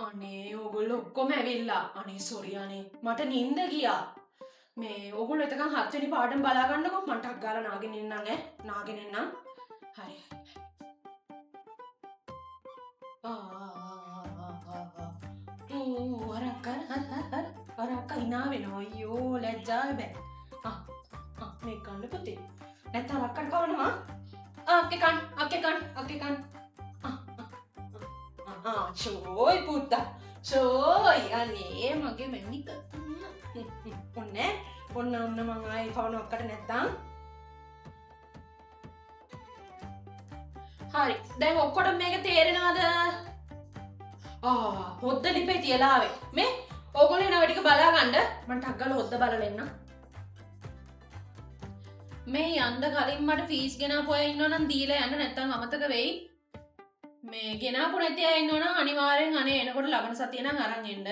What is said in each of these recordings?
අනේ ඕගොල්ලෝ ඔක්කොම ඇවිල්ලා. අනේ සෝරි අනේ. මට නිින්ද ගියා. මේ ඕගොල්ලෝ එතකන් 7 වෙනි පාඩම බලා ගන්නකො. මම ටක් ගාලා නාගෙන ඉන්නම් ඈ. නාගෙන ඉන්නම්. හරි. අර අක්කා hina වෙනවා. අයියෝ ලැජ්ජාව බෑ. මේක ගන්න පුතේ. නැත්නම් අක්කට කවනවා. අක්කේ කන්. චෝයි පුතා. චෝයි අනේ මගේ මැනික. ඔන්න මං ආයේ කවන අක්කට නැත්තම්. හරි. දැන් ඔක්කොටම මේක තේරෙනවද? හොද්ද ලිපේ තියලා ආවේ. මේ ඕගොල්ලෝ එනවා ටික බලා ගන්න. මං ටක් ගාලා හොද්ද බලලා එන්නම්. මේ යන්න කලින් මට ෆීස් ගෙනාපු අය ඉන්නවනම් දීලා යන්න නැත්තම් අමතක වෙයි. මේ ගෙනාපු නැති අය ඉන්නවනම් අනිවාර්යෙන් අනේ එනකොට ලබන සතිය නම් අරන් එන්න.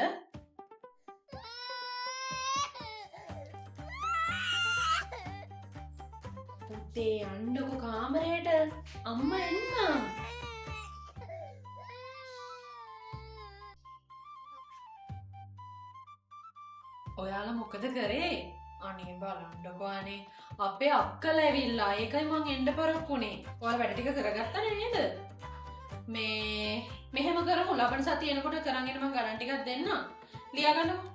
පුතේ යන්නකො කාමරේට. අම්මා එන්න. ඔයාලා මොකද කරේ? අනේ බලන්නකෝ අනේ අපේ අක්කලා ඇවිල්ලා. ඒකයි මං එන්න පරක්කුනේ. ඔයාලා වැඩ ටික කරගත්තා නේද? මේ මෙහෙම කරමු. ලබන සතිය එනකොට කරන් එන්න මං ගණන් ටිකක් දෙන්නම්. ලියා ගන්නකො.